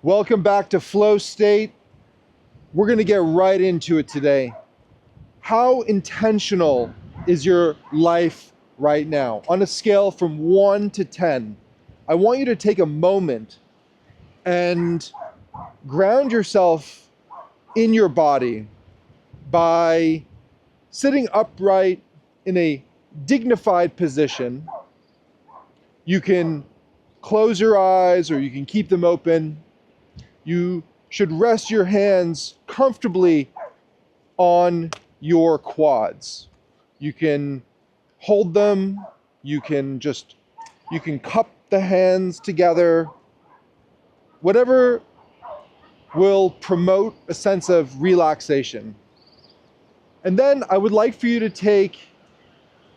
Welcome back to FlowState. We're going to get right into it today. How intentional is your life right now? On a scale from 1 to 10, I want you to take a moment and ground yourself in your body by sitting upright in a dignified position. You can close your eyes or you can keep them open. You should rest your hands comfortably on your quads. You can hold them, you can cup the hands together, whatever will promote a sense of relaxation. And then I would like for you to take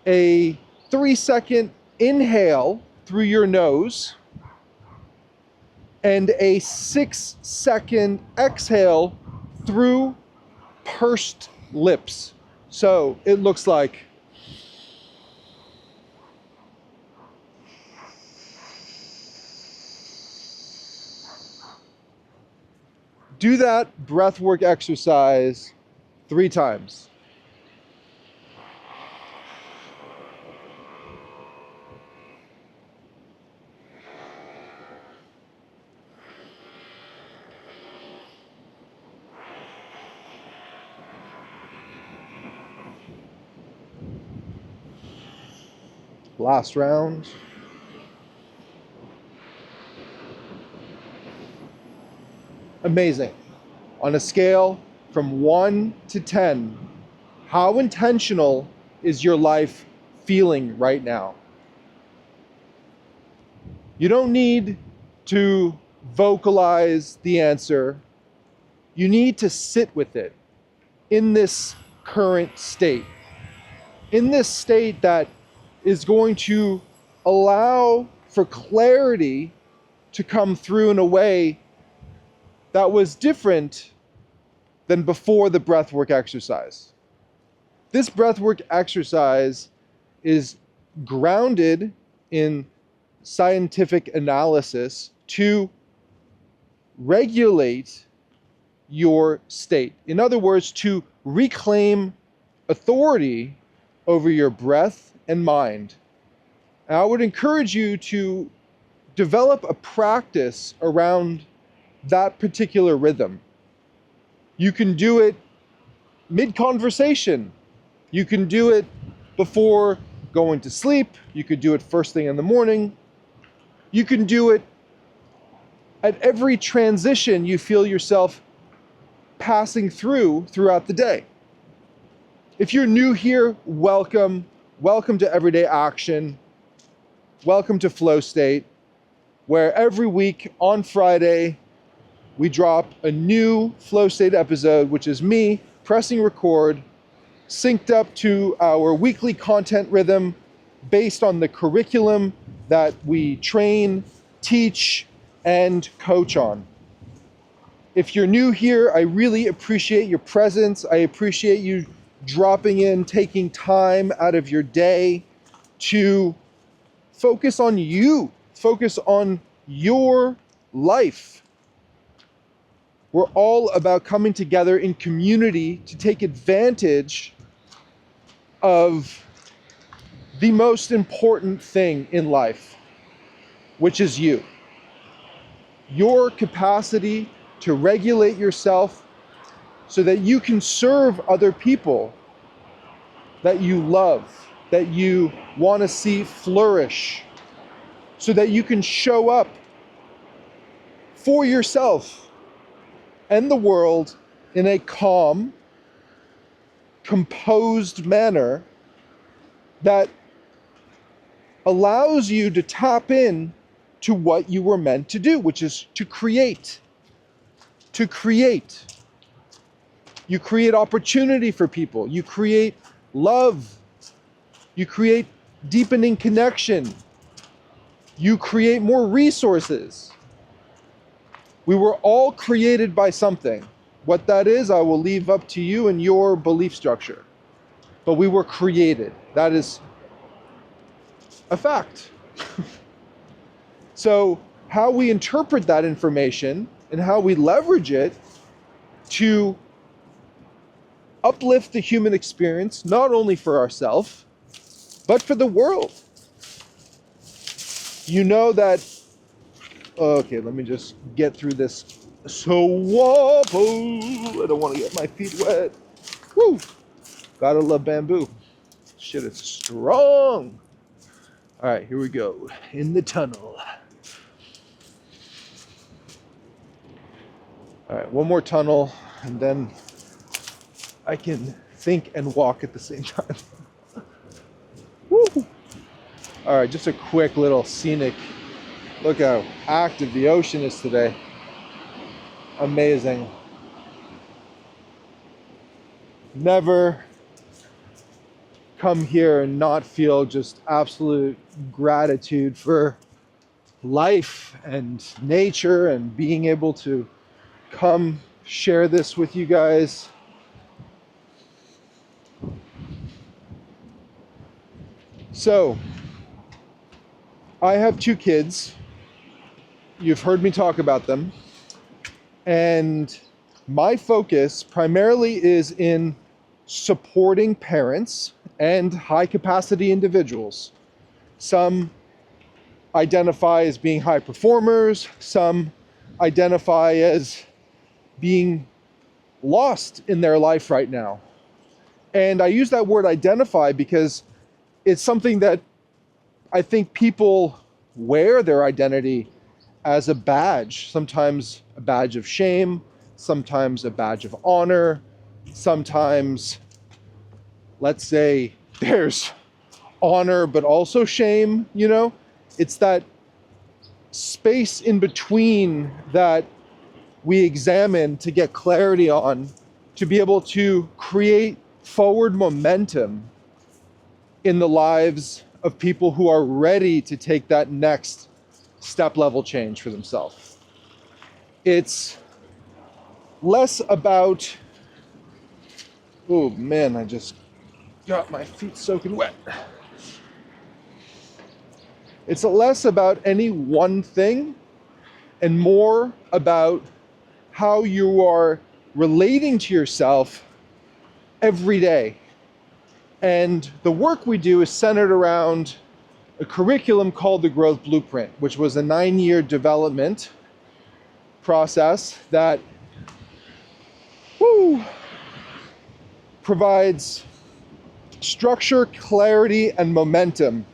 a 3-second inhale through your nose and a 6-second exhale through pursed lips. So it looks like do that breathwork exercise 3 times. Last round. Amazing. On a scale from 1 to 10, how intentional is your life feeling right now? You don't need to vocalize the answer. You need to sit with it in this current state. In this state that is going to allow for clarity to come through in a way that was different than before the breathwork exercise. This breathwork exercise is grounded in scientific analysis to regulate your state. In other words, to reclaim authority over your breath and mind. And I would encourage you to develop a practice around that particular rhythm. You can do it mid-conversation. You can do it before going to sleep. You could do it first thing in the morning. You can do it at every transition you feel yourself passing throughout the day. If you're new here, welcome. Welcome to Everyday Action. Welcome to FlowState, where every week on Friday, we drop a new FlowState episode, which is me pressing record, synced up to our weekly content rhythm based on the curriculum that we train, teach, and coach on. If you're new here, I really appreciate your presence. I appreciate you dropping in, taking time out of your day to focus on you, focus on your life. We're all about coming together in community to take advantage of the most important thing in life, which is you. Your capacity to regulate yourself so that you can serve other people that you love, that you want to see flourish, so that you can show up for yourself and the world in a calm, composed manner that allows you to tap in to what you were meant to do, which is to create. To create. You create opportunity for people. You create love. You create deepening connection. You create more resources. We were all created by something. What that is, I will leave up to you and your belief structure. But we were created. That is a fact. So how we interpret that information and how we leverage it to uplift the human experience, not only for ourselves, but for the world. You know that, okay, let me just get through this. So wobble, I don't want to get my feet wet. Woo! Gotta love bamboo. Shit, it's strong. All right, here we go. In the tunnel. All right, one more tunnel, and then I can think and walk at the same time. Woo! All right, just a quick little scenic. Look how active the ocean is today. Amazing. Never come here and not feel just absolute gratitude for life and nature and being able to come share this with you guys. So, I have 2 kids. You've heard me talk about them. And my focus primarily is in supporting parents and high capacity individuals. Some identify as being high performers, some identify as being lost in their life right now. And I use that word identify because it's something that I think people wear their identity as a badge, sometimes a badge of shame, sometimes a badge of honor, sometimes, let's say, there's honor but also shame, you know? It's that space in between that we examine to get clarity on, to be able to create forward momentum in the lives of people who are ready to take that next step level change for themselves. It's less about, oh man, I just got my feet soaking wet. It's less about any one thing and more about how you are relating to yourself every day. And the work we do is centered around a curriculum called the Growth Blueprint, which was a 9-year development process that provides structure, clarity, and momentum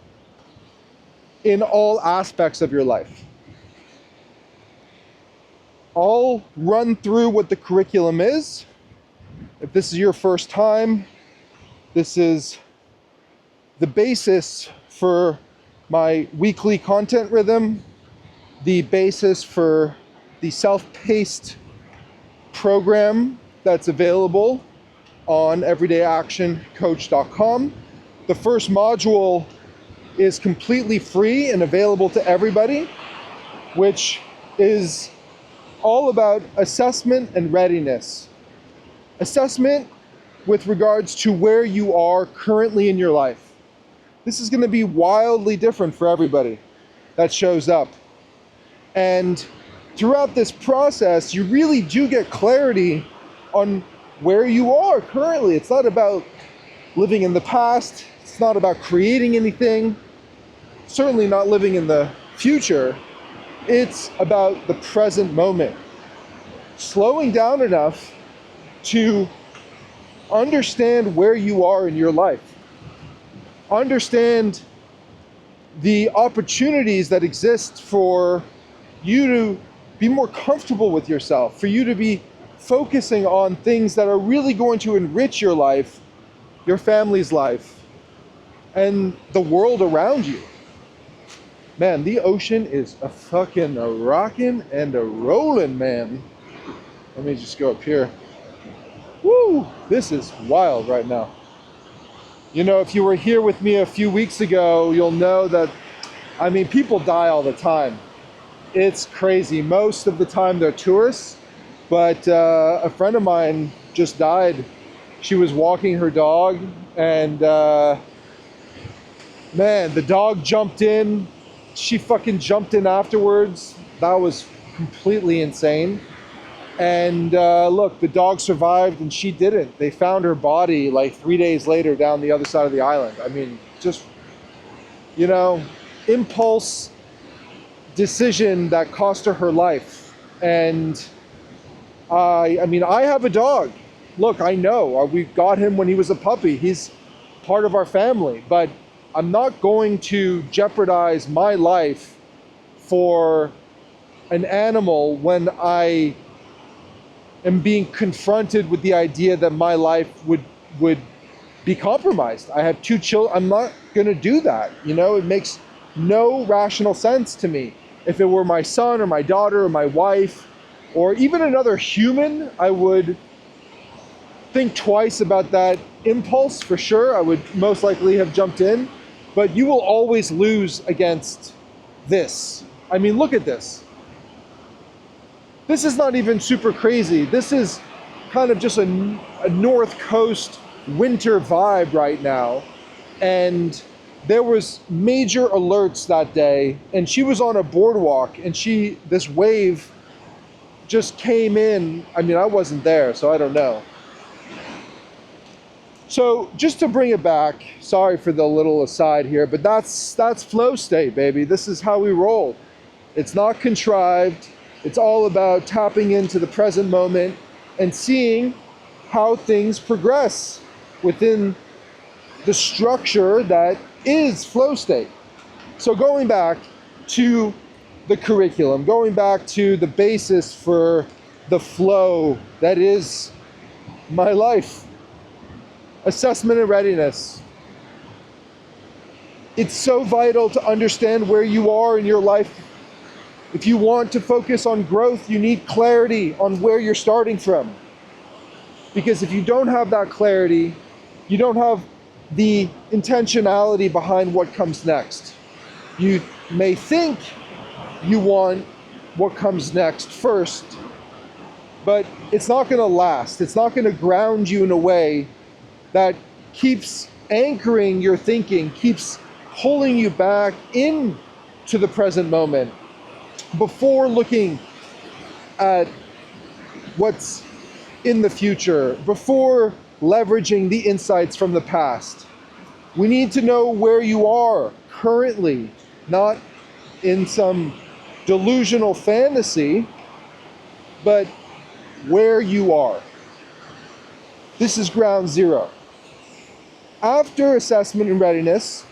in all aspects of your life. I'll run through what the curriculum is. If this is your first time, this is the basis for my weekly content rhythm, the basis for the self-paced program that's available on everydayactioncoach.com. The first module is completely free and available to everybody, which is all about assessment and readiness. Assessment with regards to where you are currently in your life. This is going to be wildly different for everybody that shows up. And throughout this process, you really do get clarity on where you are currently. It's not about living in the past. It's not about creating anything. Certainly not living in the future. It's about the present moment. Slowing down enough to understand where you are in your life. Understand the opportunities that exist for you to be more comfortable with yourself, for you to be focusing on things that are really going to enrich your life, your family's life, and the world around you. Man, the ocean is a fucking rockin' and a rollin', man. Let me just go up here. Woo! This is wild right now. You know, if you were here with me a few weeks ago, you'll know that, I mean, people die all the time. It's crazy. Most of the time they're tourists, but a friend of mine just died. She was walking her dog, and man, the dog jumped in. She fucking jumped in afterwards. That was completely insane. And look, the dog survived and she didn't. They found her body like 3 days later down the other side of the island. I mean, just, you know, impulse decision that cost her life. And I mean, I have a dog. Look, I know we got him when he was a puppy. He's part of our family, but I'm not going to jeopardize my life for an animal when I am being confronted with the idea that my life would be compromised. I have 2 children. I'm not going to do that. You know, it makes no rational sense to me. If it were my son or my daughter or my wife or even another human, I would think twice about that impulse for sure. I would most likely have jumped in, but you will always lose against this. I mean, look at this. This is not even super crazy. This is kind of just a North Coast winter vibe right now. And there was major alerts that day, and she was on a boardwalk, and this wave just came in. I mean, I wasn't there, so I don't know. So just to bring it back, sorry for the little aside here, but that's FlowState, baby. This is how we roll. It's not contrived. It's all about tapping into the present moment and seeing how things progress within the structure that is FlowState. So going back to the curriculum, going back to the basis for the flow that is my life, assessment and readiness. It's so vital to understand where you are in your life. If you want to focus on growth, you need clarity on where you're starting from. Because if you don't have that clarity, you don't have the intentionality behind what comes next. You may think you want what comes next first, but it's not going to last. It's not going to ground you in a way that keeps anchoring your thinking, keeps pulling you back into the present moment before looking at what's in the future, before leveraging the insights from the past. We need to know where you are currently, not in some delusional fantasy, but where you are. This is ground zero. After assessment and readiness,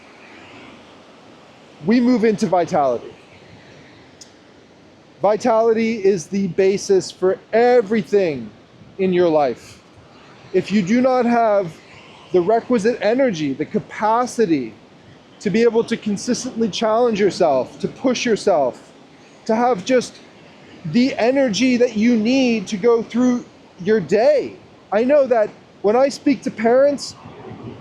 we move into vitality. Vitality is the basis for everything in your life. If you do not have the requisite energy, the capacity to be able to consistently challenge yourself, to push yourself, to have just the energy that you need to go through your day. I know that when I speak to parents,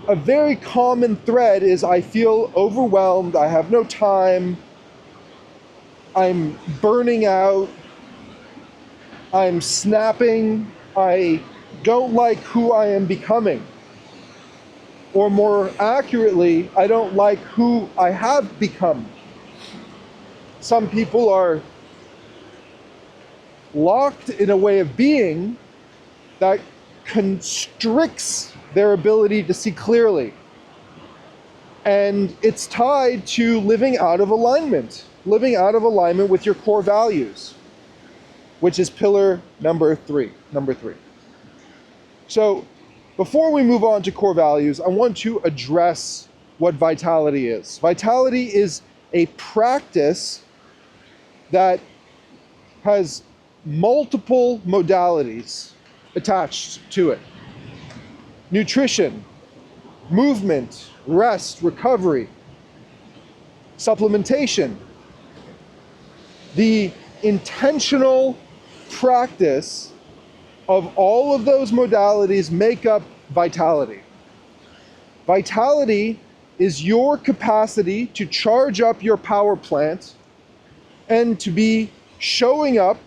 a very common thread is I feel overwhelmed, I have no time, I'm burning out, I'm snapping, I don't like who I am becoming. Or more accurately, I don't like who I have become. Some people are locked in a way of being that constricts their ability to see clearly. And it's tied to living out of alignment with your core values, which is pillar number three. So before we move on to core values, I want to address what vitality is. Vitality is a practice that has multiple modalities attached to it. Nutrition, movement, rest, recovery, supplementation. The intentional practice of all of those modalities make up vitality. Vitality is your capacity to charge up your power plant and to be showing up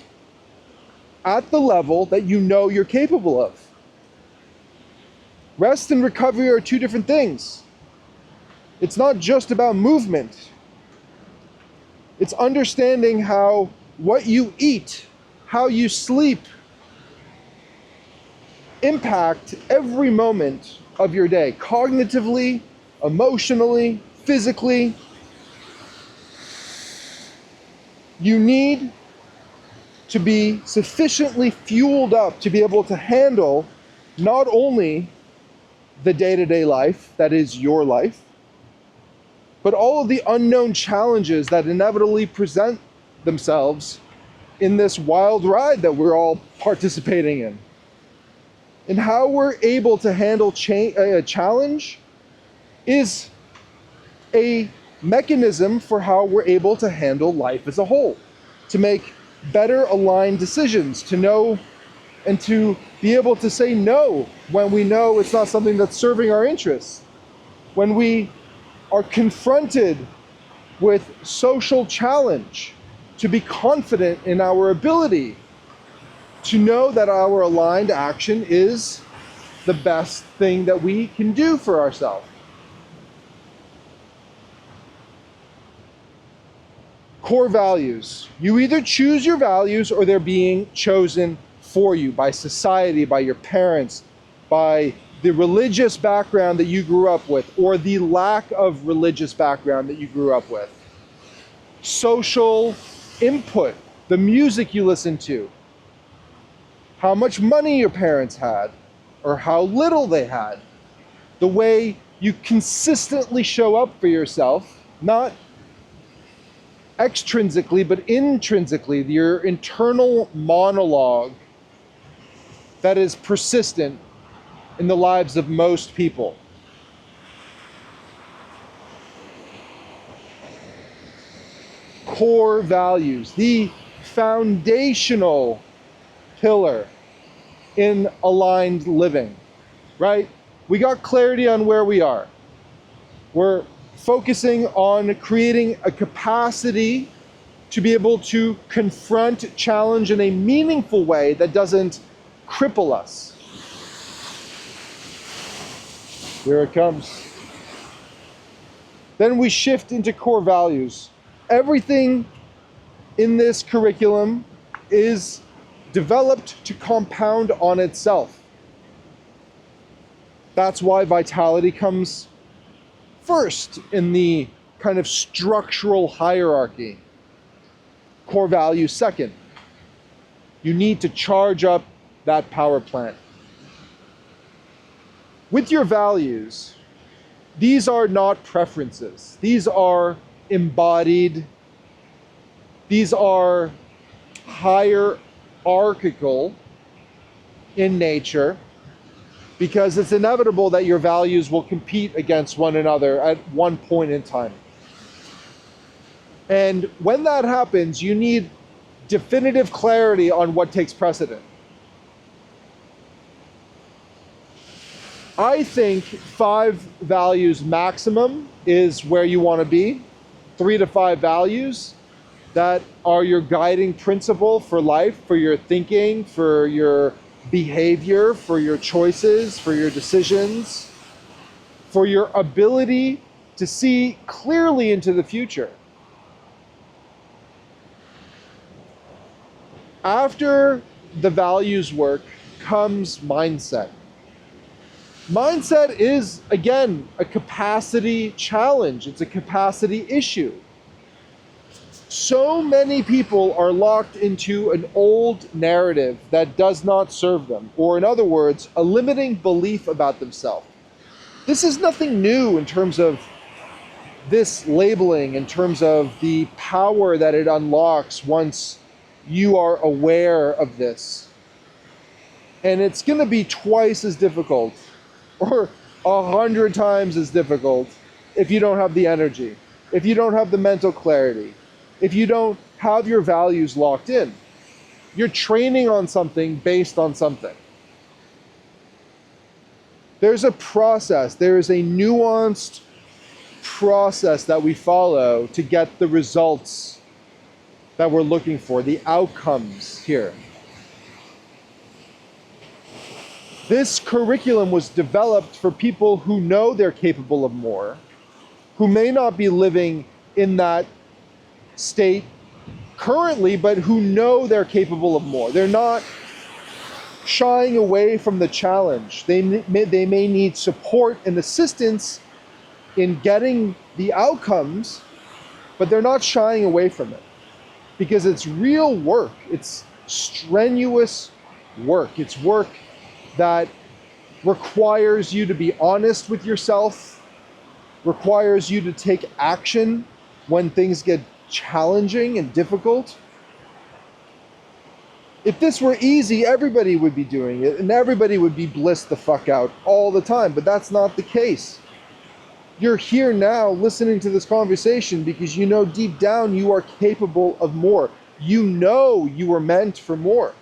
at the level that you know you're capable of. Rest and recovery are two different things. It's not just about movement. It's understanding how what you eat, how you sleep, impact every moment of your day, cognitively, emotionally, physically. You need to be sufficiently fueled up to be able to handle not only the day-to-day life, that is your life, but all of the unknown challenges that inevitably present themselves in this wild ride that we're all participating in. And how we're able to handle a challenge is a mechanism for how we're able to handle life as a whole, to make better aligned decisions, to know and to be able to say no when we know it's not something that's serving our interests. When we are confronted with social challenge, to be confident in our ability to know that our aligned action is the best thing that we can do for ourselves. Core values. You either choose your values or they're being chosen for you by society, by your parents, by the religious background that you grew up with, or the lack of religious background that you grew up with. Social input, the music you listen to, how much money your parents had, or how little they had, the way you consistently show up for yourself, not extrinsically, but intrinsically, your internal monologue that is persistent in the lives of most people. Core values, the foundational pillar in aligned living, right? We got clarity on where we are. We're focusing on creating a capacity to be able to confront challenge in a meaningful way that doesn't cripple us. Here it comes. Then we shift into core values. Everything in this curriculum is developed to compound on itself. That's why vitality comes first in the kind of structural hierarchy. Core values second. You need to charge up that power plant. With your values, these are not preferences. These are embodied, these are hierarchical in nature, because it's inevitable that your values will compete against one another at one point in time. And when that happens, you need definitive clarity on what takes precedent. I think 5 values maximum is where you want to be. 3 to 5 values that are your guiding principle for life, for your thinking, for your behavior, for your choices, for your decisions, for your ability to see clearly into the future. After the values work comes mindset. Mindset is, again, a capacity challenge. It's a capacity issue. So many people are locked into an old narrative that does not serve them, or in other words, a limiting belief about themselves. This is nothing new in terms of this labeling, in terms of the power that it unlocks once you are aware of this. And it's going to be twice as difficult, or 100 times as difficult, if you don't have the energy, if you don't have the mental clarity, if you don't have your values locked in. You're training on something based on something. There's a process, there is a nuanced process that we follow to get the results that we're looking for, the outcomes here. This curriculum was developed for people who know they're capable of more, who may not be living in that state currently, but who know they're capable of more. They're not shying away from the challenge. They may need support and assistance in getting the outcomes, but they're not shying away from it because it's real work. It's strenuous work. It's work that requires you to be honest with yourself, requires you to take action when things get challenging and difficult. If this were easy, everybody would be doing it and everybody would be blissed the fuck out all the time, but that's not the case. You're here now listening to this conversation because you know deep down you are capable of more. You know you were meant for more.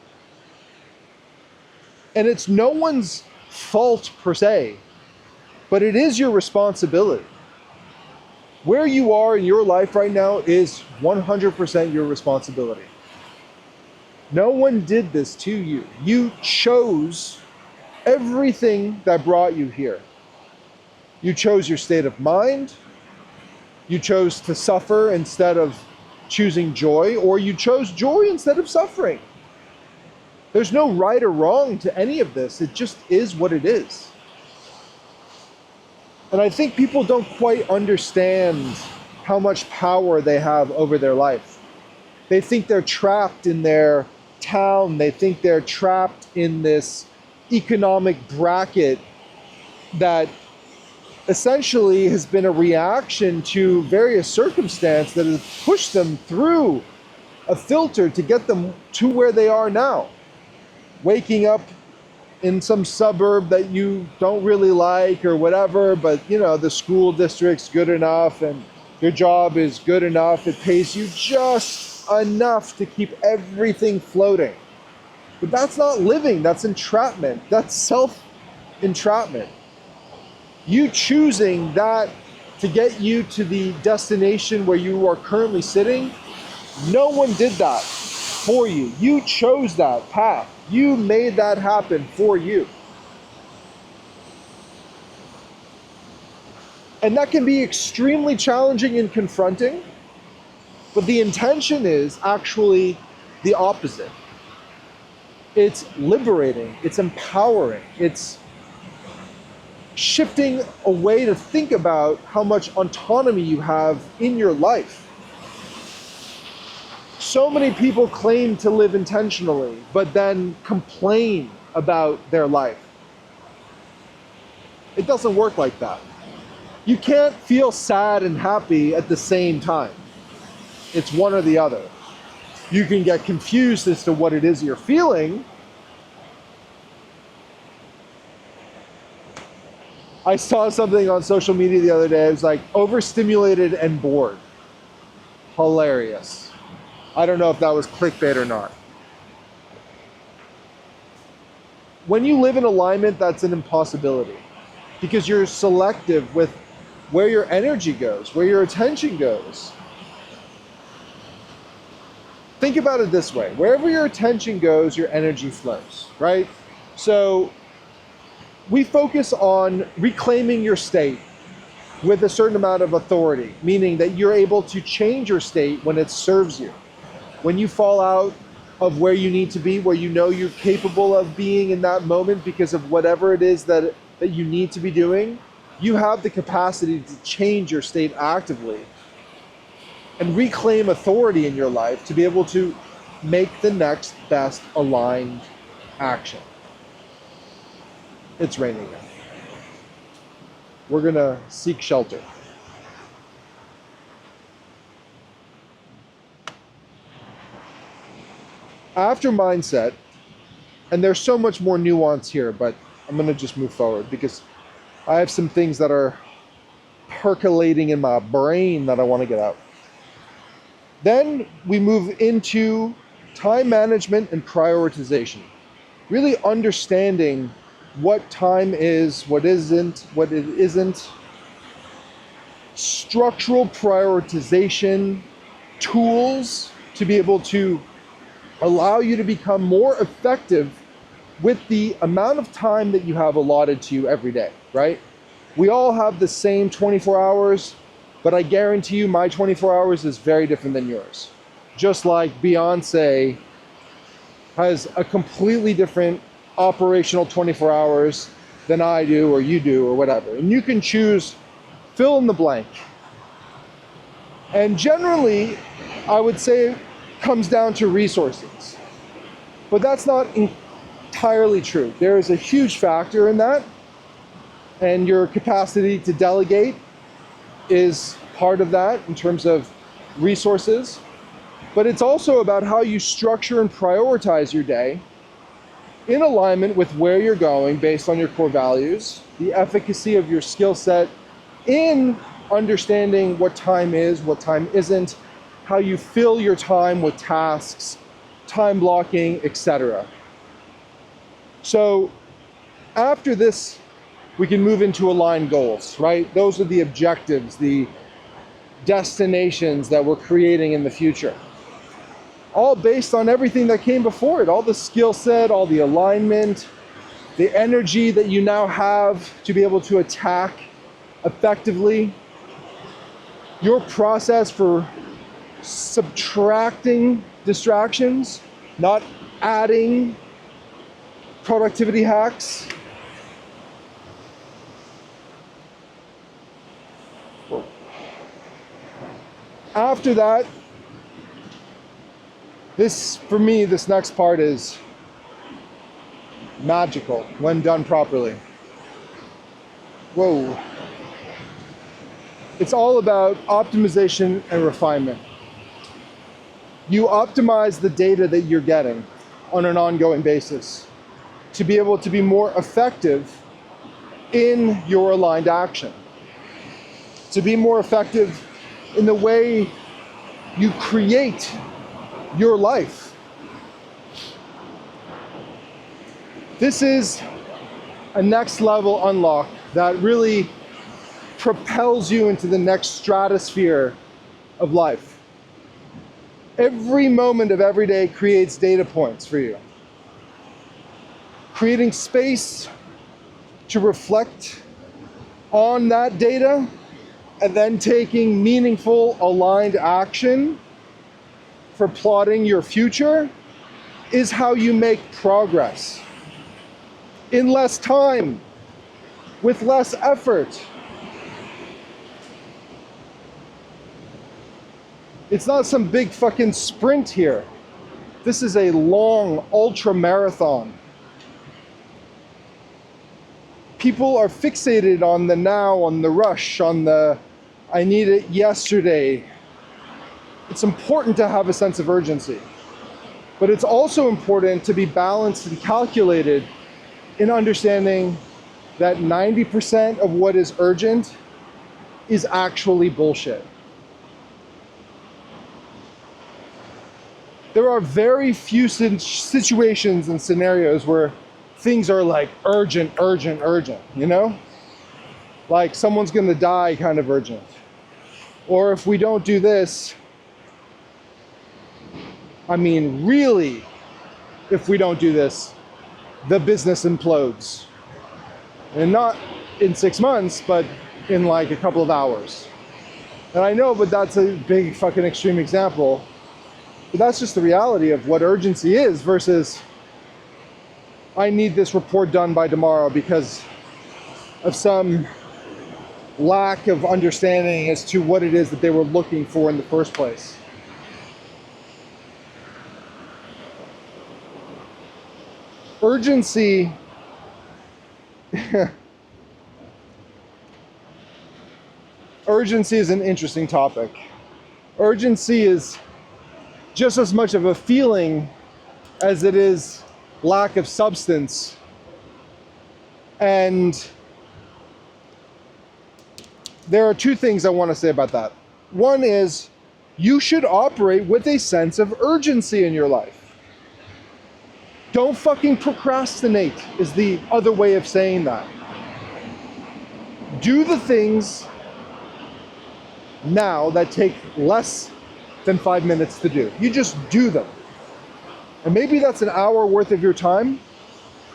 And it's no one's fault per se, but it is your responsibility. Where you are in your life right now is 100% your responsibility. No one did this to you. You chose everything that brought you here. You chose your state of mind. You chose to suffer instead of choosing joy, or you chose joy instead of suffering. There's no right or wrong to any of this. It just is what it is. And I think people don't quite understand how much power they have over their life. They think they're trapped in their town. They think they're trapped in this economic bracket that essentially has been a reaction to various circumstances that has pushed them through a filter to get them to where they are now. Waking up in some suburb that you don't really like or whatever, but you know, the school district's good enough and your job is good enough. It pays you just enough to keep everything floating. But that's not living, that's entrapment. That's self-entrapment. You choosing that to get you to the destination where you are currently sitting, no one did that for you. You chose that path. You made that happen for you. And that can be extremely challenging and confronting, but the intention is actually the opposite. It's liberating, it's empowering, it's shifting a way to think about how much autonomy you have in your life. So many people claim to live intentionally, but then complain about their life. It doesn't work like that. You can't feel sad and happy at the same time. It's one or the other. You can get confused as to what it is you're feeling. I saw something on social media the other day. It was like overstimulated and bored. Hilarious. I don't know if that was clickbait or not. When you live in alignment, that's an impossibility because you're selective with where your energy goes, where your attention goes. Think about it this way. Wherever your attention goes, your energy flows, right? So we focus on reclaiming your state with a certain amount of authority, meaning that you're able to change your state when it serves you. When you fall out of where you need to be, where you know you're capable of being in that moment because of whatever it is that you need to be doing, you have the capacity to change your state actively and reclaim authority in your life to be able to make the next best aligned action. It's raining again. We're gonna seek shelter. After mindset, and there's so much more nuance here, but I'm gonna just move forward because I have some things that are percolating in my brain that I wanna get out. Then we move into time management and prioritization. Really understanding what time is, what isn't, what it isn't. Structural prioritization tools to be able to allow you to become more effective with the amount of time that you have allotted to you every day, right? We all have the same 24 hours, but I guarantee you my 24 hours is very different than yours. just like Beyonce has a completely different operational 24 hours than I do or you do or whatever. And you can choose fill in the blank. And generally, I would say it comes down to resources. But that's not entirely true. There is a huge factor in that. And your capacity to delegate is part of that in terms of resources. But it's also about how you structure and prioritize your day in alignment with where you're going based on your core values, the efficacy of your skill set in understanding what time is, what time isn't, how you fill your time with tasks, time blocking, etc. So after this, we can move into aligned goals, right? Those are the objectives, the destinations that we're creating in the future. All based on everything that came before it, all the skill set, all the alignment, the energy that you now have to be able to attack effectively, your process for subtracting distractions, not adding productivity hacks. After that, for me, this next part is magical when done properly. Whoa. It's all about optimization and refinement. You optimize the data that you're getting on an ongoing basis to be able to be more effective in your aligned action, to be more effective in the way you create your life. This is a next level unlock that really propels you into the next stratosphere of life. Every moment of every day creates data points for you. Creating space to reflect on that data and then taking meaningful, aligned action for plotting your future is how you make progress. In less time, with less effort. It's not some big fucking sprint here. This is a long ultra marathon. People are fixated on the now, on the rush, on the I need it yesterday. It's important to have a sense of urgency, but it's also important to be balanced and calculated in understanding that 90% of what is urgent is actually bullshit. There are very few situations and scenarios where things are like urgent, you know? Like someone's gonna die kind of urgent. Or if we don't do this, I mean, really, if we don't do this, the business implodes. And not in 6 months, but in like a couple of hours. And I know, but that's a big fucking extreme example. But that's just the reality of what urgency is versus I need this report done by tomorrow because of some lack of understanding as to what it is that they were looking for in the first place. Urgency urgency is an interesting topic. Urgency is just as much of a feeling as it is lack of substance. And there are two things I want to say about that. One is you should operate with a sense of urgency in your life. Don't fucking procrastinate is the other way of saying that. Do the things now that take less than 5 minutes to do. You just do them. And maybe that's an hour worth of your time,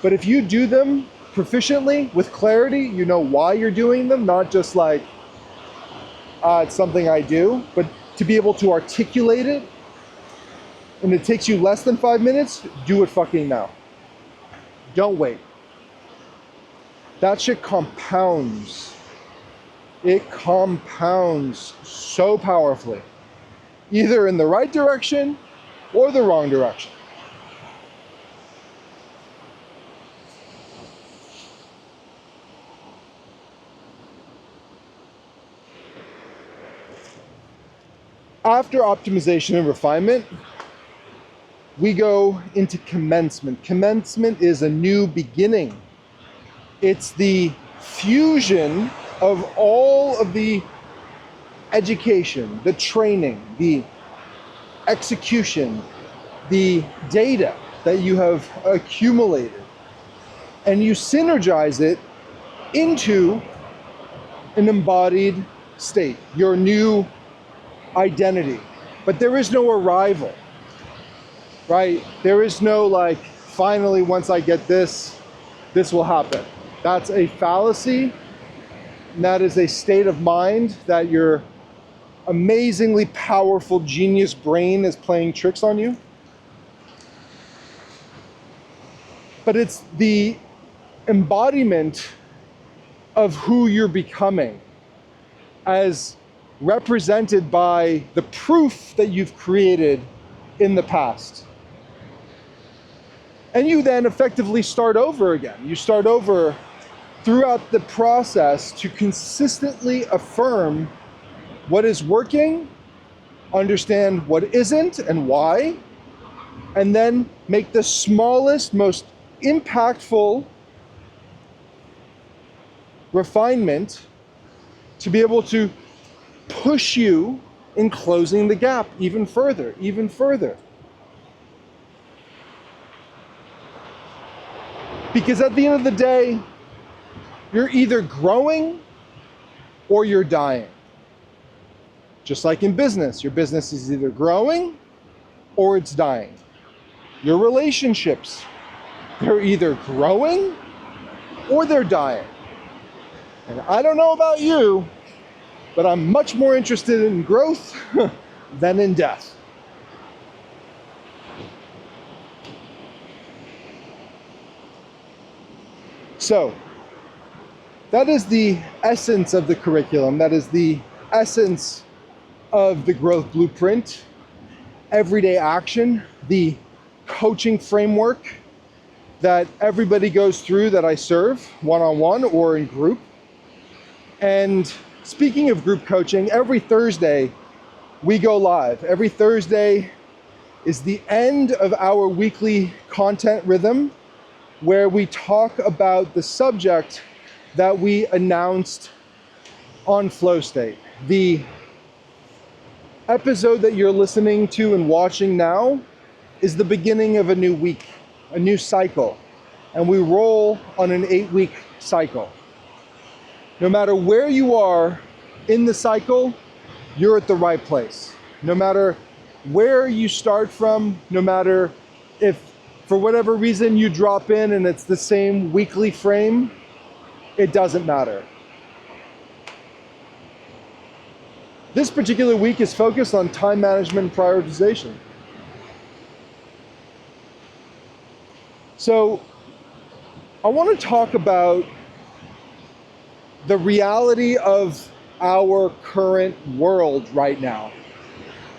but if you do them proficiently, with clarity, you know why you're doing them, not just like, it's something I do, but to be able to articulate it and it takes you less than 5 minutes, do it fucking now. Don't wait. That shit compounds. It compounds so powerfully, either in the right direction or the wrong direction. After optimization and refinement, we go into commencement. Commencement is a new beginning. It's the fusion of all of the education, the training, the execution, the data that you have accumulated, and you synergize it into an embodied state, your new identity. But there is no arrival, right? There is no like, finally, once I get this, this will happen. That's a fallacy. And that is a state of mind that your amazingly powerful genius brain is playing tricks on you. But it's the embodiment of who you're becoming as represented by the proof that you've created in the past. And you then effectively start over again. You start over throughout the process to consistently affirm what is working, understand what isn't and why, and then make the smallest, most impactful refinement to be able to push you in closing the gap even further, even further. Because at the end of the day, you're either growing or you're dying. Just like in business, your business is either growing or it's dying. Your relationships, they're either growing or they're dying. And I don't know about you, but I'm much more interested in growth than in death. So, that is the essence of the curriculum. That is the essence of the growth blueprint, everyday action, the coaching framework that everybody goes through that I serve one-on-one or in group. And speaking of group coaching, every Thursday we go live. Every Thursday is the end of our weekly content rhythm where we talk about the subject that we announced on FlowState. The episode that you're listening to and watching now is the beginning of a new week, a new cycle, and we roll on an 8-week cycle. No matter where you are in the cycle, you're at the right place. No matter where you start from, no matter if for whatever reason you drop in and it's the same weekly frame, it doesn't matter. This particular week is focused on time management and prioritization. So I want to talk about the reality of our current world right now.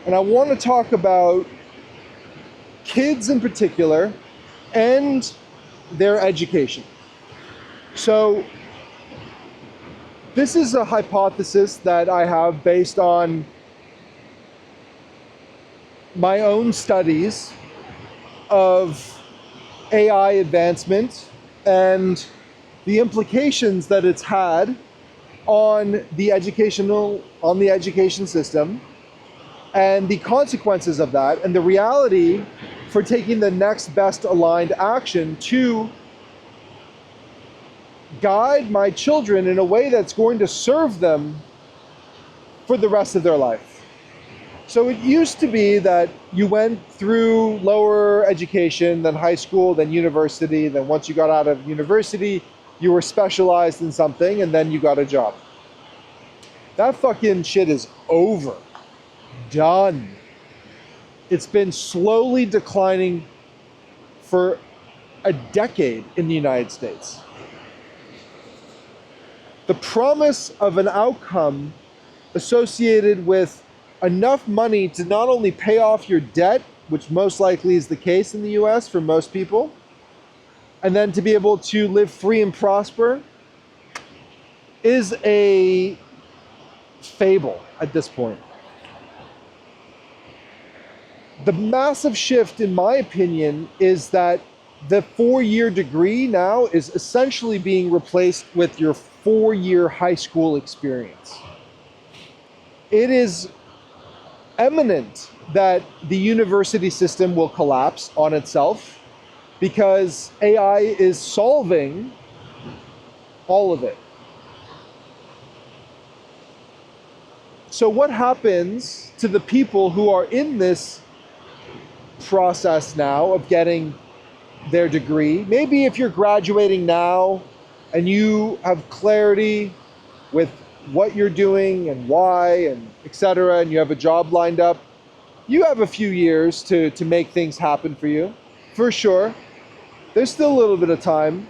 And I want to talk about kids in particular and their education. So this is a hypothesis that I have based on my own studies of AI advancement and the implications that it's had on the education system and the consequences of that and the reality for taking the next best aligned action to guide my children in a way that's going to serve them for the rest of their life. So it used to be that you went through lower education, then high school, then university, then once you got out of university, you were specialized in something, and then you got a job. That fucking shit is over. Done. It's been slowly declining for a decade in the United States. The promise of an outcome associated with enough money to not only pay off your debt, which most likely is the case in the US for most people, and then to be able to live free and prosper, is a fable at this point. The massive shift, in my opinion, is that the 4-year degree now is essentially being replaced with your 4-year high school experience. It is imminent that the university system will collapse on itself because AI is solving all of it. So what happens to the people who are in this process now of getting their degree? Maybe if you're graduating now and you have clarity with what you're doing and why and etc., and you have a job lined up, you have a few years to make things happen for you, for sure. There's still a little bit of time,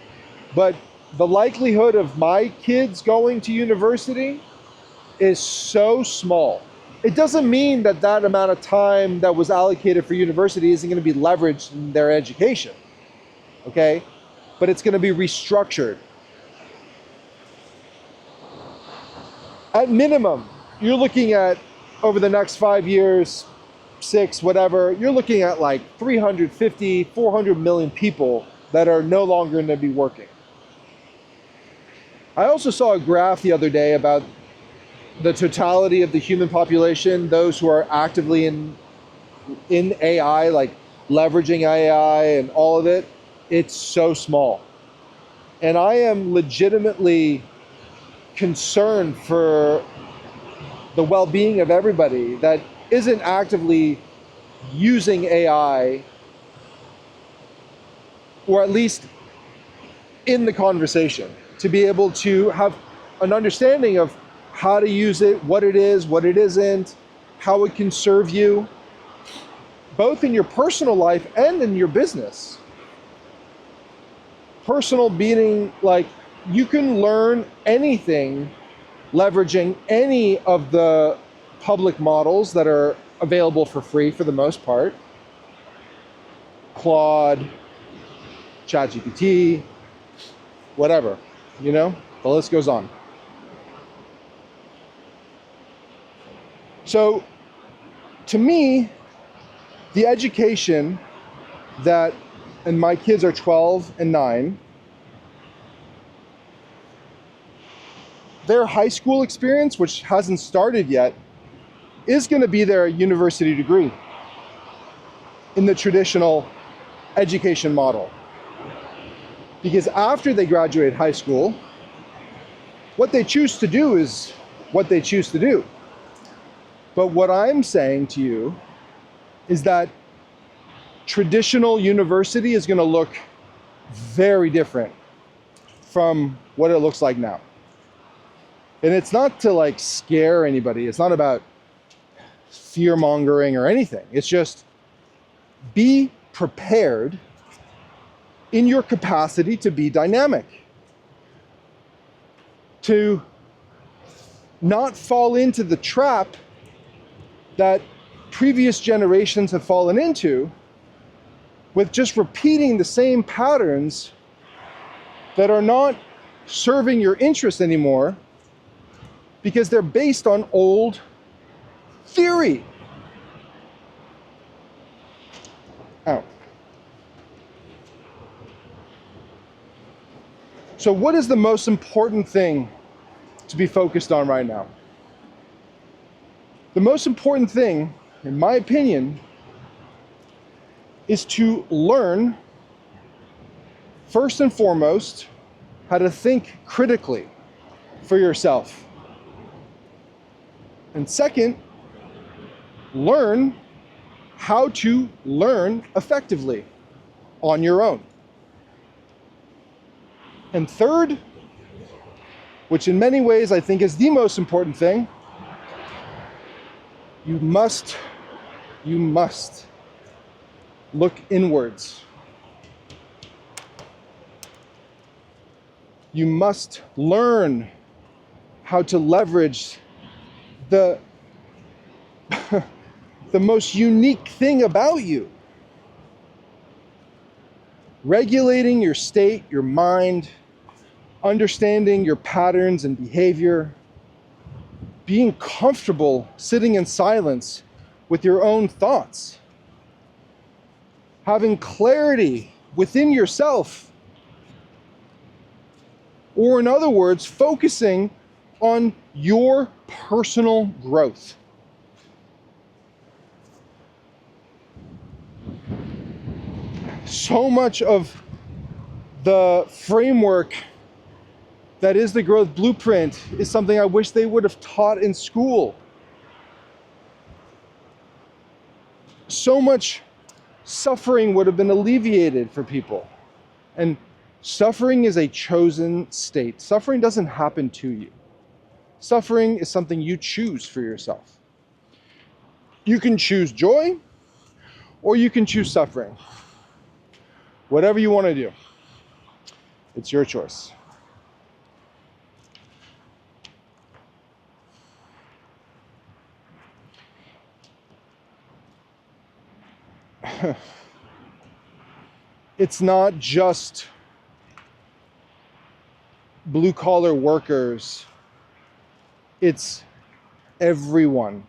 but the likelihood of my kids going to university is so small. It doesn't mean that that amount of time that was allocated for university isn't going to be leveraged in their education, okay? But it's going to be restructured. At minimum, you're looking at, over the next 5 years, 6, whatever, you're looking at like 350, 400 million people that are no longer going to be working. I also saw a graph the other day about the totality of the human population, those who are actively in AI, like leveraging AI and all of it. It's so small. And I am legitimately concerned for the well-being of everybody that isn't actively using AI, or at least in the conversation, to be able to have an understanding of how to use it, what it is, what it isn't, how it can serve you, both in your personal life and in your business. Personal meaning, like, you can learn anything leveraging any of the public models that are available for free for the most part. Claude, ChatGPT, whatever, you know, the list goes on. So, to me, the education that, and my kids are 12 and 9, their high school experience, which hasn't started yet, is going to be their university degree in the traditional education model. Because after they graduate high school, what they choose to do is what they choose to do. But what I'm saying to you is that traditional university is going to look very different from what it looks like now. And it's not to like scare anybody. It's not about fear mongering or anything. It's just be prepared in your capacity to be dynamic, to not fall into the trap that previous generations have fallen into with just repeating the same patterns that are not serving your interest anymore because they're based on old theory. Oh. So what is the most important thing to be focused on right now? The most important thing, in my opinion, is to learn, first and foremost, how to think critically for yourself. And second, learn how to learn effectively on your own. And third, which in many ways I think is the most important thing, you must look inwards. You must learn how to leverage the the most unique thing about you. Regulating your state, your mind, understanding your patterns and behavior, being comfortable sitting in silence with your own thoughts, having clarity within yourself, or in other words, focusing on your personal growth. So much of the framework that is the growth blueprint is something I wish they would have taught in school. So much suffering would have been alleviated for people. And suffering is a chosen state. Suffering doesn't happen to you. Suffering is something you choose for yourself. You can choose joy, or you can choose suffering. Whatever you want to do, it's your choice. It's not just blue-collar workers. It's everyone.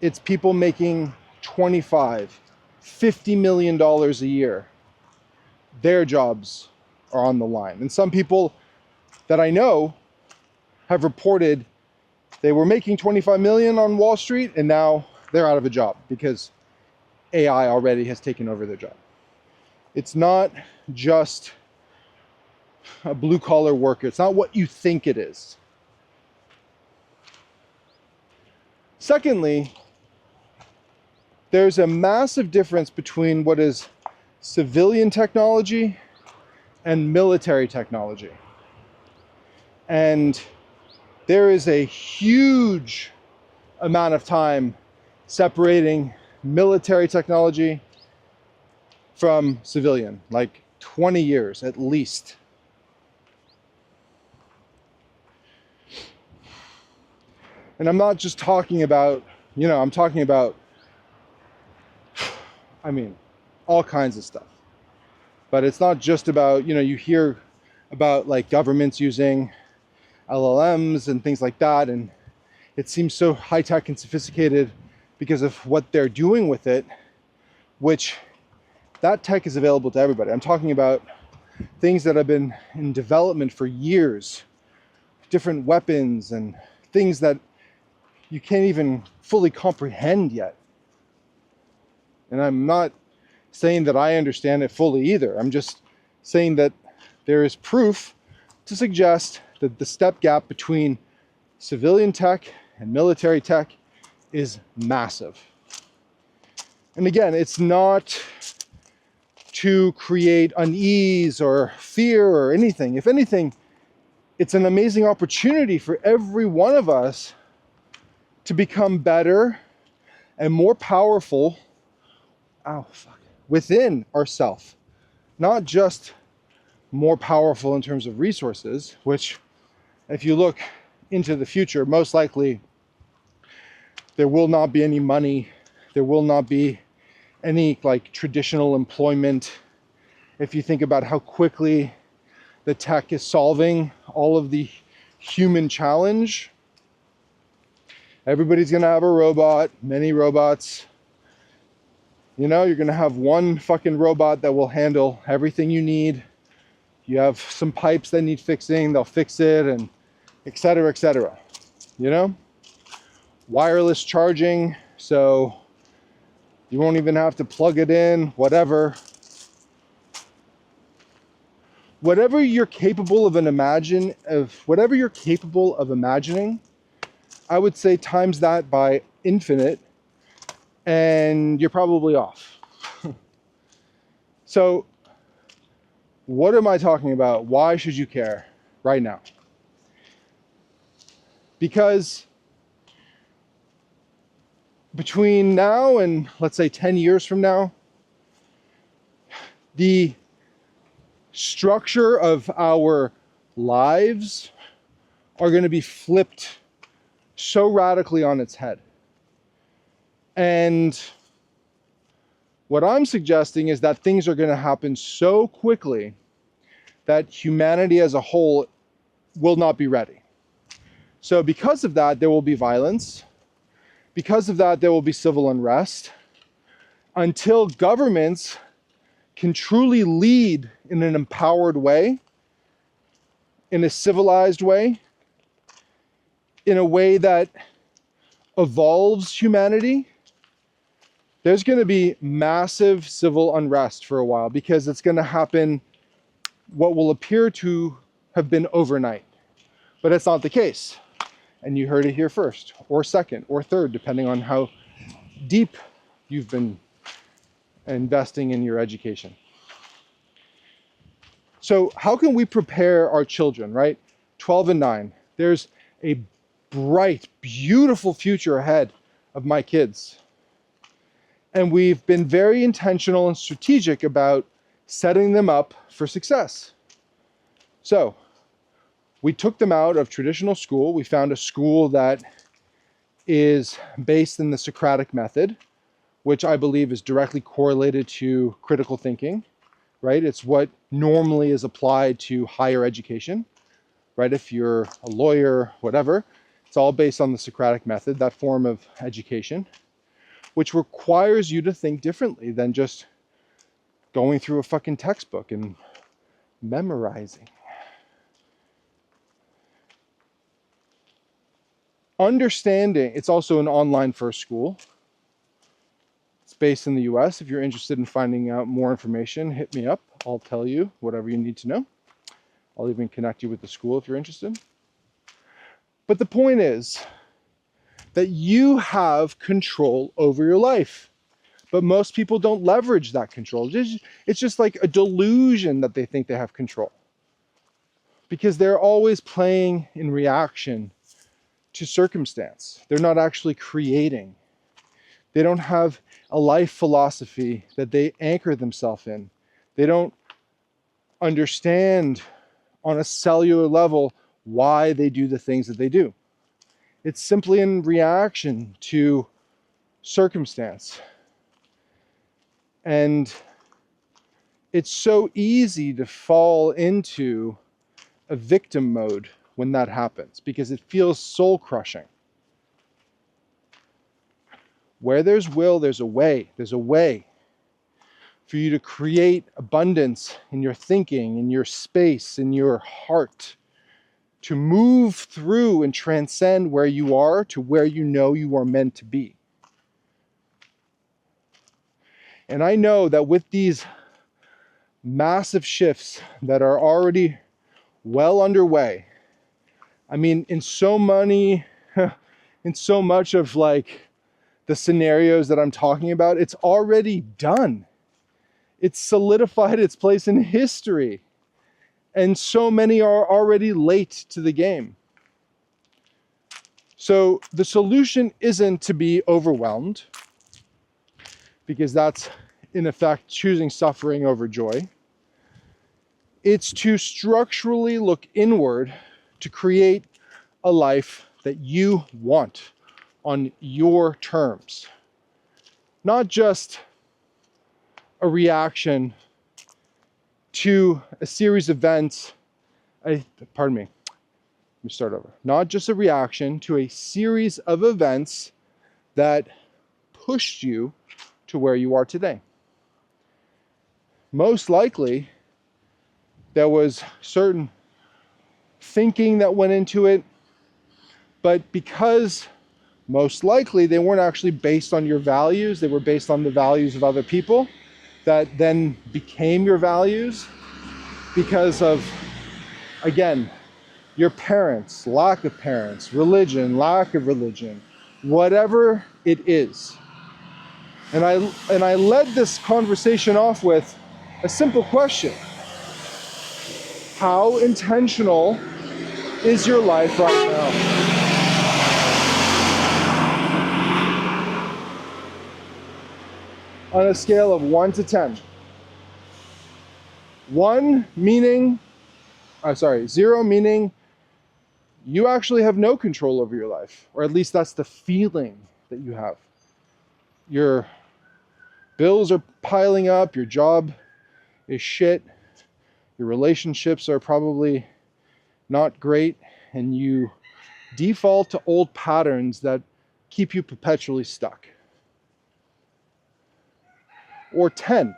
It's people making $25, $50 million a year. Their jobs are on the line. And some people that I know have reported they were making 25 million on Wall Street and now they're out of a job because AI already has taken over their job. It's not just a blue-collar worker. It's not what you think it is. Secondly, there's a massive difference between what is civilian technology and military technology. And there is a huge amount of time separating military technology from civilian, like 20 years at least. And I'm not just talking about, I'm talking about, all kinds of stuff. But it's not just about, you hear about like governments using LLMs and things like that, and it seems so high-tech and sophisticated because of what they're doing with it, which that tech is available to everybody. I'm talking about things that have been in development for years, different weapons and things that you can't even fully comprehend yet. And I'm not saying that I understand it fully either. I'm just saying that there is proof to suggest that the step gap between civilian tech and military tech is massive. And again, it's not to create unease or fear or anything. If anything, it's an amazing opportunity for every one of us to become better and more powerful within ourselves. Not just more powerful in terms of resources, which if you look into the future, most likely there will not be any money, there will not be any like traditional employment. If you think about how quickly the tech is solving all of the human challenge, everybody's gonna have a robot, many robots. You're gonna have one fucking robot that will handle everything you need. You have some pipes that need fixing, they'll fix it, and et cetera, et cetera. Wireless charging, so you won't even have to plug it in, whatever. Whatever you're capable of imagining, I would say times that by infinite, and you're probably off. So, what am I talking about? Why should you care right now? Because between now and let's say 10 years from now, The structure of our lives are going to be flipped so radically on its head. And what I'm suggesting is that things are going to happen so quickly that humanity as a whole will not be ready. So because of that, there will be violence. Because of that, there will be civil unrest. Until governments can truly lead in an empowered way, in a civilized way, in a way that evolves humanity, there's going to be massive civil unrest for a while, because it's going to happen what will appear to have been overnight. But it's not the case. And you heard it here first, or second, or third, depending on how deep you've been investing in your education. So how can we prepare our children, right? 12 and 9. There's a bright, beautiful future ahead of my kids. And we've been very intentional and strategic about setting them up for success. So we took them out of traditional school. We found a school that is based in the Socratic method, which I believe is directly correlated to critical thinking, right? It's what normally is applied to higher education, right? If you're a lawyer, whatever, it's all based on the Socratic method, that form of education, which requires you to think differently than just going through a fucking textbook and memorizing. Understanding, it's also an online first school. It's based in the US. If you're interested in finding out more information, hit me up. I'll tell you whatever you need to know. I'll even connect you with the school if you're interested. But the point is that you have control over your life. But most people don't leverage that control. It's just like a delusion that they think they have control, because they're always playing in reaction to circumstance. They're not actually creating. They don't have a life philosophy that they anchor themselves in. They don't understand on a cellular level why they do the things that they do. It's simply in reaction to circumstance. And it's so easy to fall into a victim mode when that happens, because it feels soul crushing. Where there's will, there's a way. There's a way for you to create abundance in your thinking, in your space, in your heart, to move through and transcend where you are to where you know you are meant to be. And I know that with these massive shifts that are already well underway, I mean, in so much of like the scenarios that I'm talking about, it's already done. It's solidified its place in history. And so many are already late to the game. So the solution isn't to be overwhelmed, because that's in effect choosing suffering over joy. It's to structurally look inward to create a life that you want on your terms. Not just a reaction to a series of events. Let me start over. Not just a reaction to a series of events that pushed you to where you are today. Most likely, there was certain thinking that went into it, but because most likely they weren't actually based on your values, they were based on the values of other people that then became your values because of, again, your parents, lack of parents, religion, lack of religion, whatever it is. And I led this conversation off with a simple question. How intentional is your life right now? On a scale of 1 to 10. Zero meaning you actually have no control over your life, or at least that's the feeling that you have. Your bills are piling up, your job is shit, your relationships are probably not great, and you default to old patterns that keep you perpetually stuck. Or 10,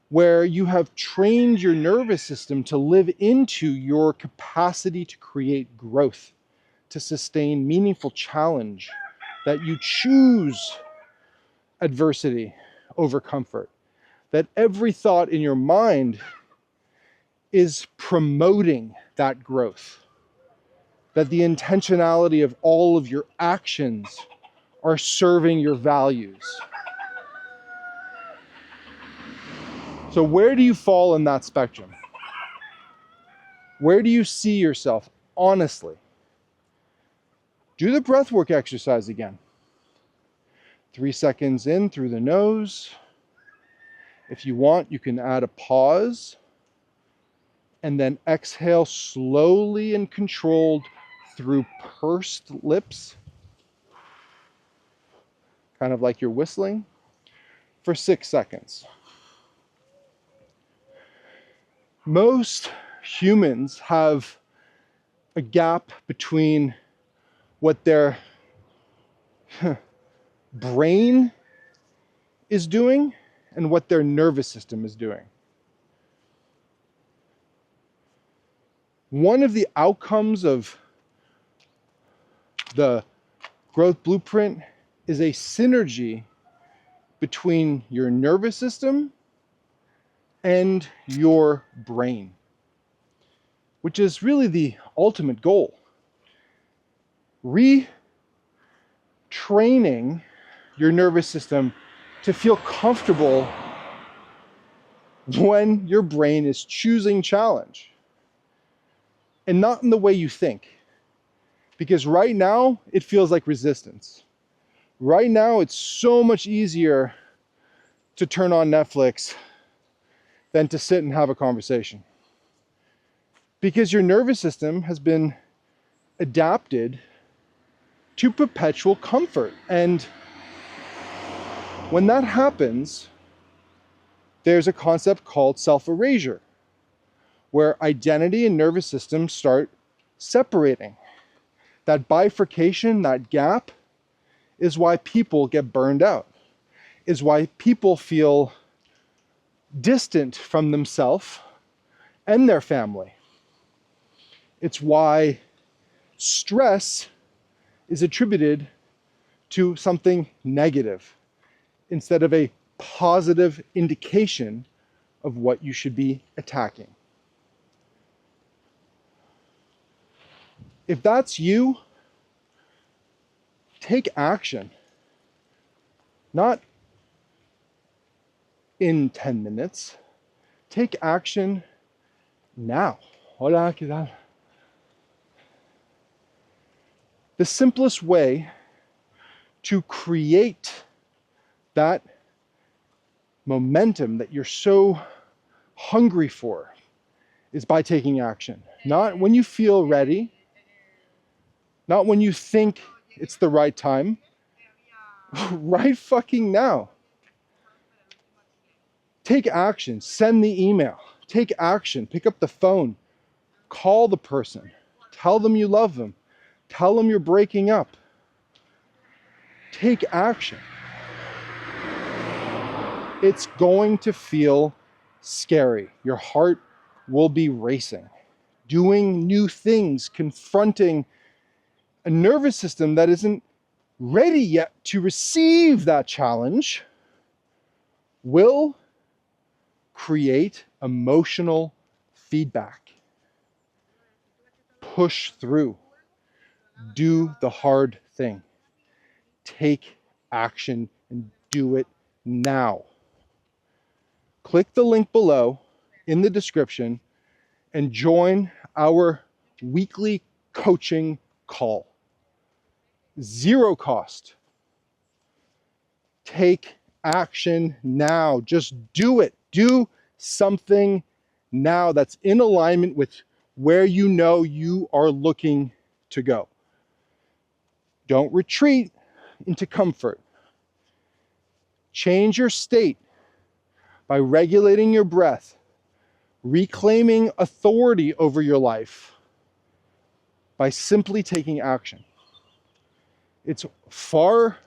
where you have trained your nervous system to live into your capacity to create growth, to sustain meaningful challenge, that you choose adversity over comfort, that every thought in your mind is promoting that growth, that the intentionality of all of your actions are serving your values. So where do you fall in that spectrum? Where do you see yourself, honestly? Do the breathwork exercise again. 3 seconds in through the nose. If you want, you can add a pause. And then exhale slowly and controlled through pursed lips, kind of like you're whistling, for 6 seconds. Most humans have a gap between what their brain is doing and what their nervous system is doing. One of the outcomes of the growth blueprint is a synergy between your nervous system and your brain, which is really the ultimate goal. Retraining your nervous system to feel comfortable when your brain is choosing challenge, and not in the way you think. Because right now, it feels like resistance. Right now, it's so much easier to turn on Netflix than to sit and have a conversation. Because your nervous system has been adapted to perpetual comfort. And when that happens, there's a concept called self-erasure, where identity and nervous system start separating. That bifurcation, that gap, is why people get burned out, is why people feel distant from themselves and their family. It's why stress is attributed to something negative instead of a positive indication of what you should be attacking. If that's you, take action. Not in 10 minutes. Take action now. Hola, ¿qué tal? The simplest way to create that momentum that you're so hungry for is by taking action. Not when you feel ready, not when you think it's the right time, right fucking now. Take action, send the email, take action, pick up the phone, call the person, tell them you love them, tell them you're breaking up. Take action. It's going to feel scary. Your heart will be racing. Doing new things, confronting a nervous system that isn't ready yet to receive that challenge will create emotional feedback. Push through. Do the hard thing. Take action and do it now. Click the link below in the description and join our weekly coaching call. 0 cost. Take action now. Just do it. Do something now that's in alignment with where you know you are looking to go. Don't retreat into comfort. Change your state by regulating your breath, reclaiming authority over your life by simply taking action. It's far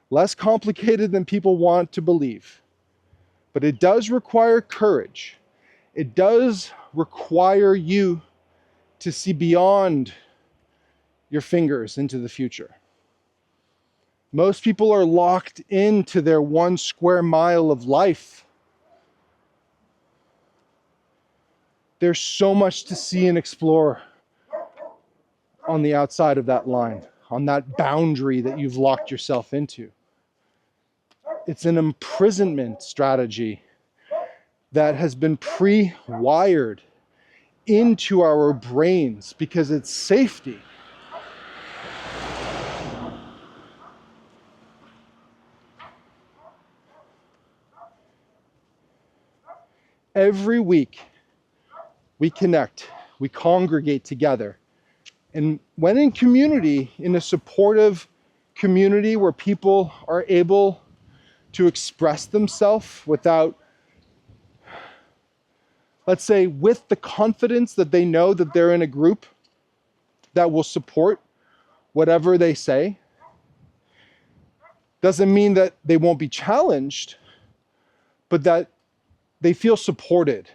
less complicated than people want to believe, but it does require courage. It does require you to see beyond your fingers into the future. Most people are locked into their 1 square mile of life. There's so much to see and explore on the outside of that line, on that boundary that you've locked yourself into. It's an imprisonment strategy that has been pre-wired into our brains because it's safety. Every week, we connect, we congregate together. And when in community, in a supportive community where people are able to express themselves without, let's say, with the confidence that they know that they're in a group that will support whatever they say, doesn't mean that they won't be challenged, but that they feel supported.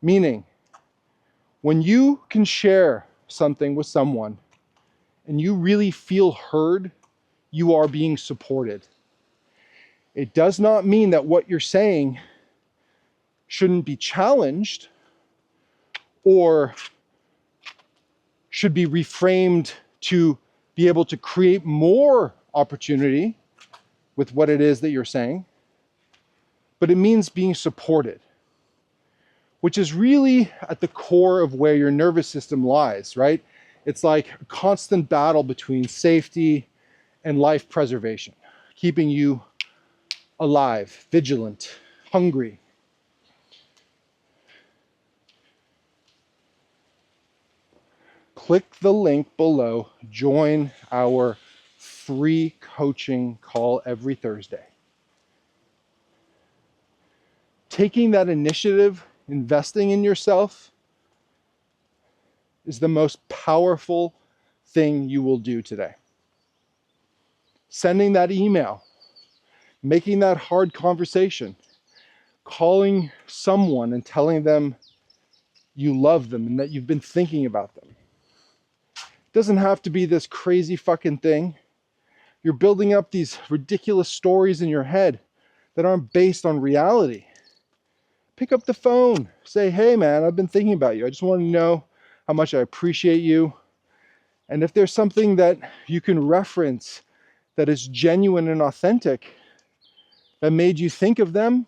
Meaning, when you can share something with someone and you really feel heard, you are being supported. It does not mean that what you're saying shouldn't be challenged or should be reframed to be able to create more opportunity with what it is that you're saying. But it means being supported, which is really at the core of where your nervous system lies, right? It's like a constant battle between safety and life preservation, keeping you alive, vigilant, hungry. Click the link below, join our free coaching call every Thursday. Taking that initiative, investing in yourself, is the most powerful thing you will do today. Sending that email, making that hard conversation, calling someone and telling them you love them and that you've been thinking about them. It doesn't have to be this crazy fucking thing. You're building up these ridiculous stories in your head that aren't based on reality. Pick up the phone, say, hey man, I've been thinking about you. I just want to know how much I appreciate you. And if there's something that you can reference that is genuine and authentic, that made you think of them,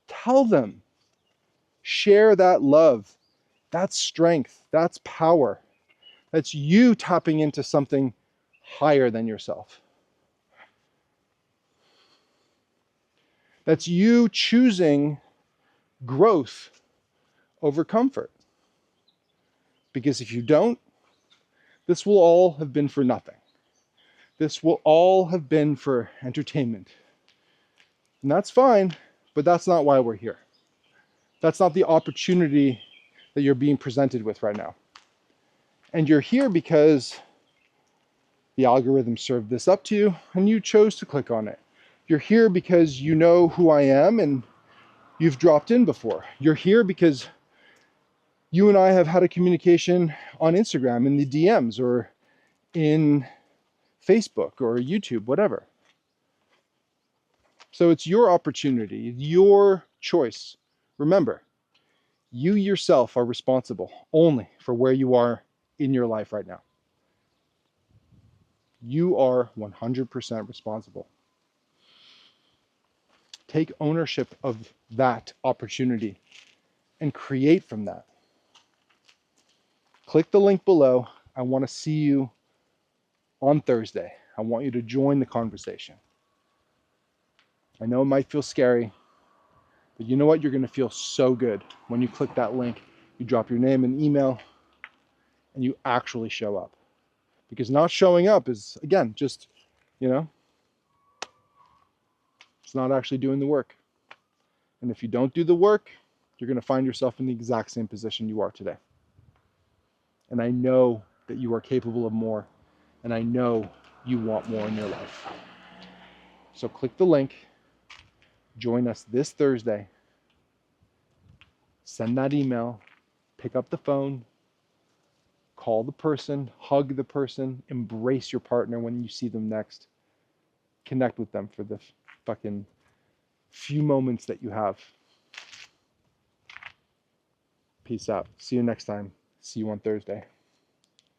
tell them. Share that love. That's strength. That's power. That's you tapping into something higher than yourself. That's you choosing growth over comfort. Because if you don't, this will all have been for nothing. This will all have been for entertainment. And that's fine, but that's not why we're here. That's not the opportunity that you're being presented with right now. And you're here because the algorithm served this up to you and you chose to click on it. You're here because you know who I am and you've dropped in before. You're here because you and I have had a communication on Instagram in the DMs or in Facebook or YouTube, whatever. So it's your opportunity, your choice. Remember, you yourself are responsible only for where you are in your life right now. You are 100% responsible. Take ownership of that opportunity and create from that. Click the link below. I want to see you on Thursday. I want you to join the conversation. I know it might feel scary. But you know what? You're going to feel so good when you click that link, you drop your name and email, and you actually show up. Because not showing up is, again, just, you know, it's not actually doing the work. And if you don't do the work, you're going to find yourself in the exact same position you are today. And I know that you are capable of more, and I know you want more in your life. So click the link, join us this Thursday, send that email, pick up the phone, call the person, hug the person, embrace your partner when you see them next. Connect with them for the fucking few moments that you have. Peace out. See you next time. See you on Thursday.